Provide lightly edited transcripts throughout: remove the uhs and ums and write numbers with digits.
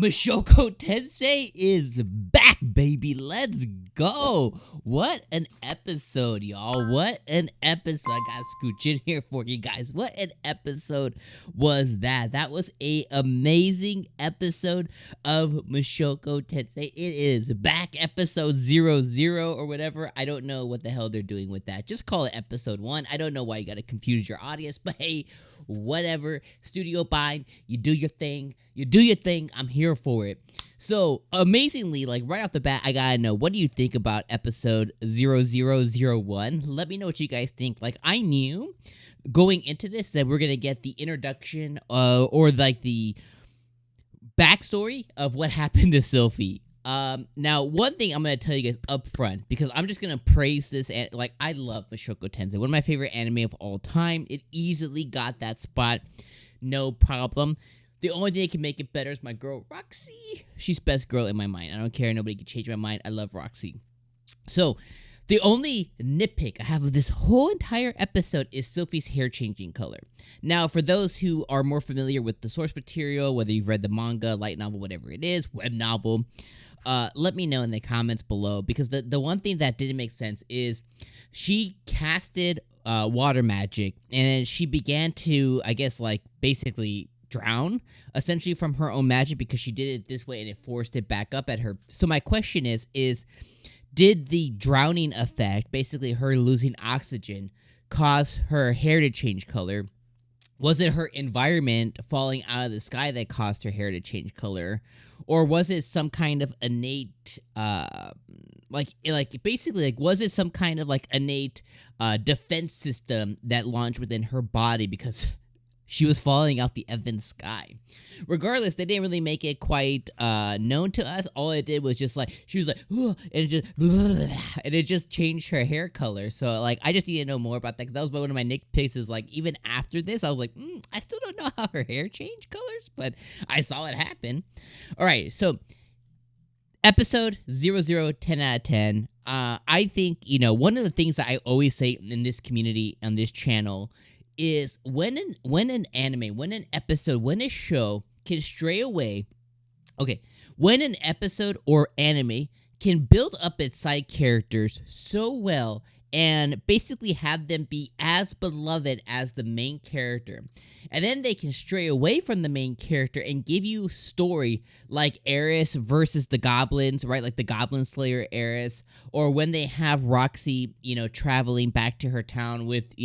Mushoku Tensei is back, baby. Let's go. What an episode, y'all. What an episode. I got Scooch in here for you guys. What an episode was that? That was a amazing episode of Mushoku Tensei. It is back, episode 00 or whatever. I don't know what the hell they're doing with that. Just call it episode 1. I don't know why you got to confuse your audience, but hey, whatever. Studio bind, you do your thing. You do your thing. I'm here for it. So, amazingly, like right off the bat, I gotta know, what do you think about episode 0001? Let me know what you guys think. Like, I knew going into this that we're gonna get the introduction or like the backstory of what happened to Sylphie. Now, one thing I'm gonna tell you guys up front, because I'm just gonna praise this, and like, I love Mushoku Tensei, one of my favorite anime of all time. It easily got that spot, no problem. The only thing that can make it better is my girl Roxy. She's best girl in my mind. I don't care, nobody can change my mind. I love Roxy. So, the only nitpick I have of this whole entire episode is Sylphie's hair changing color. Now, for those who are more familiar with the source material, whether you've read the manga, light novel, whatever it is, web novel, let me know in the comments below, because the one thing that didn't make sense is she casted water magic, and then she began to, I guess, like, basically drown, essentially, from her own magic, because she did it this way and it forced it back up at her. So my question is did the drowning effect, basically her losing oxygen, cause her hair to change color? Was it her environment falling out of the sky that caused her hair to change color? Or was it some kind of innate, was it some kind of, like, innate defense system that launched within her body because she was falling out the effing sky? Regardless, they didn't really make it quite known to us. All it did was just, like, she was like, and it just changed her hair color. So, like, I just need to know more about that, because that was one of my nitpicks. Is like, even after this, I was like, I still don't know how her hair changed colors, but I saw it happen. All right, so episode 00, 10 out of 10. I think, one of the things that I always say in this community, on this channel, is when an anime, when an episode, when a show can stray away, when an episode or anime can build up its side characters so well and basically have them be as beloved as the main character, and then they can stray away from the main character and give you with like Eris versus the goblins, right? Like the Goblin Slayer Eris, or when they have Roxy, traveling back to her town with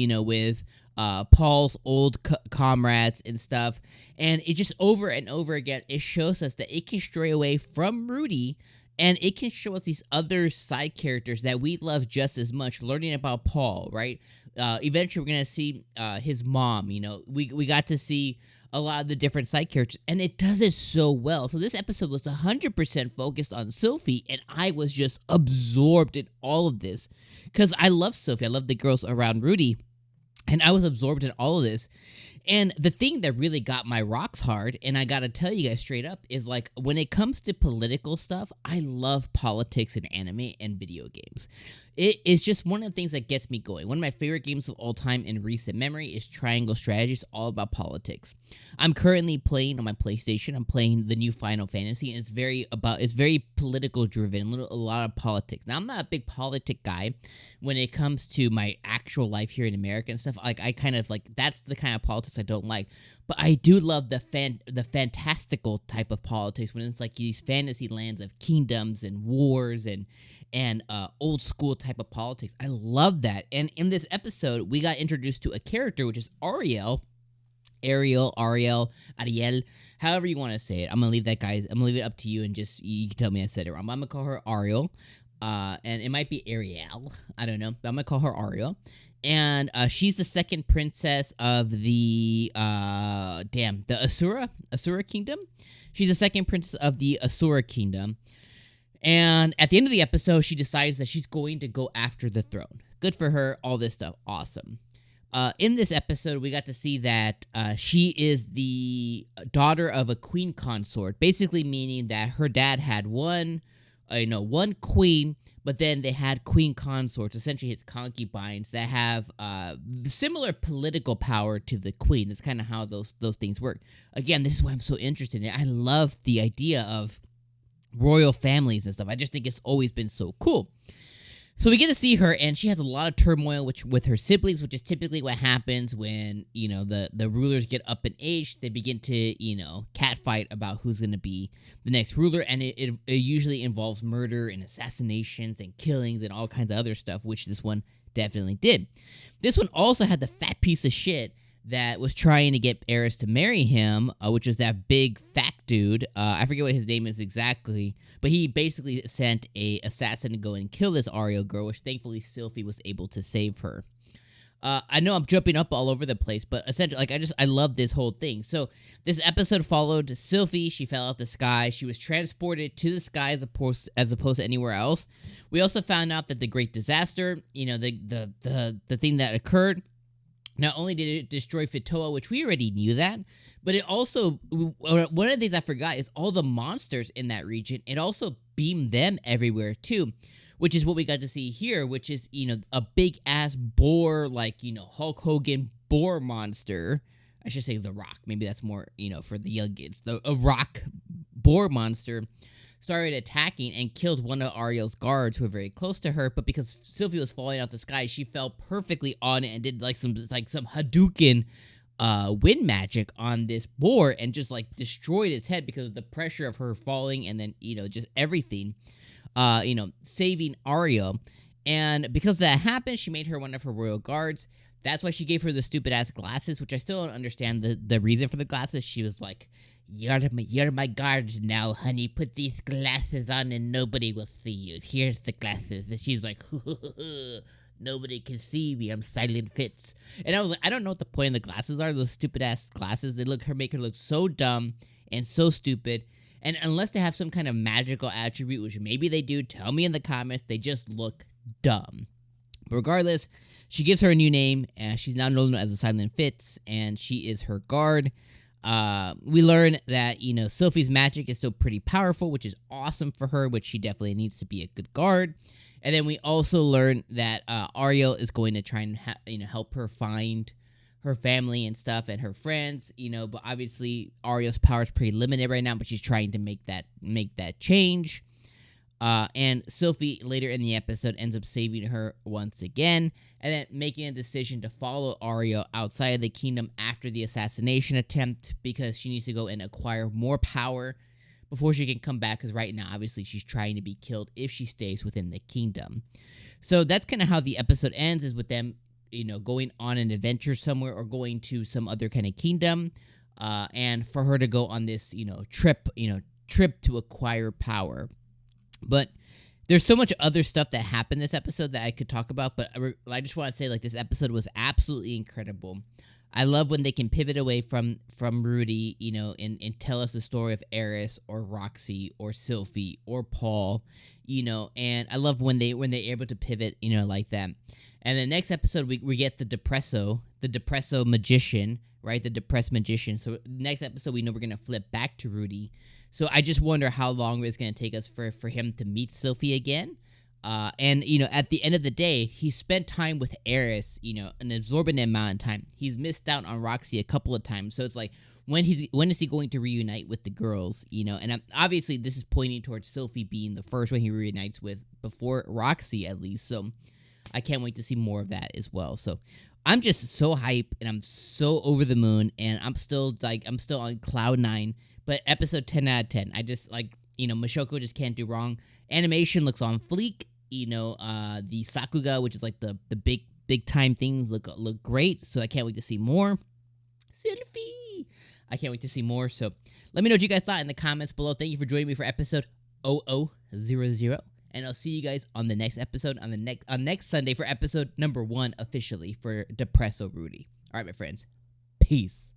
Paul's old comrades and stuff, and it just over and over again, it shows us that it can stray away from Rudy, and it can show us these other side characters that we love just as much, learning about Paul, right? Eventually, we're going to see his mom, we got to see a lot of the different side characters, and it does it so well. So this episode was 100% focused on Sylphie, and I was just absorbed in all of this, because I love Sylphie. I love the girls around Rudy, and I was absorbed in all of this. And the thing that really got my rocks hard, and I gotta tell you guys straight up, is like, when it comes to political stuff, I love politics in anime and video games. It is just one of the things that gets me going. One of my favorite games of all time in recent memory is Triangle Strategy. It's all about politics. I'm currently playing on my PlayStation. I'm playing the new Final Fantasy, and it's very political driven, a lot of politics. Now, I'm not a big politic guy when it comes to my actual life here in America and stuff. Like, I kind of like, that's the kind of politics I don't like. But I do love the fantastical type of politics, when it's like these fantasy lands of kingdoms and wars and old school type of politics. I love that. And in this episode, we got introduced to a character, which is Ariel, Ariel, however you want to say it. I'm gonna leave that, guys. I'm gonna leave it up to you, and just, you can tell me I said it wrong. But I'm gonna call her Ariel, and it might be Ariel. I don't know, but I'm gonna call her Ariel. And she's the second princess of the Asura Kingdom. She's the second princess of the Asura Kingdom. And at the end of the episode, she decides that she's going to go after the throne. Good for her, all this stuff, awesome. In this episode, we got to see that she is the daughter of a queen consort, basically meaning that her dad had one one queen, but then they had queen consorts, essentially his concubines, that have similar political power to the queen. That's kind of how those things work. Again, this is why I'm so interested in it. I love the idea of royal families and stuff. I just think it's always been so cool. So we get to see her, and she has a lot of turmoil with her siblings, which is typically what happens when, the rulers get up in age. They begin to, catfight about who's going to be the next ruler, and it usually involves murder and assassinations and killings and all kinds of other stuff, which this one definitely did. This one also had the fat piece of shit that was trying to get Eris to marry him, which was that big fat dude. I forget what his name is exactly, but he basically sent a assassin to go and kill this Ario girl, which thankfully Sylphie was able to save her. I know I'm jumping up all over the place, but essentially, I love this whole thing. So this episode followed Sylphie. She fell out the sky. She was transported to the sky as opposed to anywhere else. We also found out that the Great Disaster, the thing that occurred, not only did it destroy Fitoa, which we already knew that, but it also, one of the things I forgot is all the monsters in that region. It also beamed them everywhere too, which is what we got to see here, which is, a big ass boar, Hulk Hogan boar monster. I should say The Rock. Maybe that's more, for the young kids. A rock boar monster started attacking and killed one of Ariel's guards who were very close to her, but because Sylphie was falling out the sky, she fell perfectly on it and did some Hadouken wind magic on this boar and just destroyed its head because of the pressure of her falling and then, just everything, saving Ariel. And because that happened, she made her one of her royal guards. That's why she gave her the stupid ass glasses, which I still don't understand the reason for the glasses. She was like, You're my guard now, honey. Put these glasses on and nobody will see you. Here's the glasses. And she's like, nobody can see me. I'm Silent Fitz. And I was like, I don't know what the point of the glasses are. Those stupid ass glasses. They make her look so dumb and so stupid. And unless they have some kind of magical attribute, which maybe they do, tell me in the comments, they just look dumb. But regardless, she gives her a new name, and she's now known as a Silent Fitz, and she is her guard. We learn that, Sylphie's magic is still pretty powerful, which is awesome for her, which she definitely needs to be a good guard. And then we also learn that Ariel is going to try and help her find her family and stuff and her friends, but obviously Ariel's power is pretty limited right now, but she's trying to make that change. And Sylphie later in the episode ends up saving her once again, and then making a decision to follow Ariel outside of the kingdom after the assassination attempt because she needs to go and acquire more power before she can come back, because right now, obviously, she's trying to be killed if she stays within the kingdom. So that's kind of how the episode ends, is with them, going on an adventure somewhere or going to some other kind of kingdom, and for her to go on this, trip to acquire power. But there's so much other stuff that happened this episode that I could talk about, but I just want to say, this episode was absolutely incredible. I love when they can pivot away from Rudy, and tell us the story of Eris or Roxy or Sylphie or Paul, and I love when they're able to pivot, like that. And the next episode, we get the Depresso magician, right? The depressed magician. So next episode, we know we're going to flip back to Rudy. So I just wonder how long it's going to take us for him to meet Sylphie again. And, at the end of the day, he spent time with Eris, an exorbitant amount of time. He's missed out on Roxy a couple of times. So it's like, when is he going to reunite with the girls, And obviously, this is pointing towards Sylphie being the first one he reunites with before Roxy, at least. So I can't wait to see more of that as well. So I'm just so hype, and I'm so over the moon, and I'm still on cloud 9. But episode 10 out of 10, I just Mushoku just can't do wrong. Animation looks on fleek. The Sakuga, which is the big time things, look great. So I can't wait to see more. Sylphie, I can't wait to see more. So let me know what you guys thought in the comments below. Thank you for joining me for episode 0000. And I'll see you guys on the next episode on next Sunday for episode number 1 officially for Depresso Rudy. All right, my friends. Peace.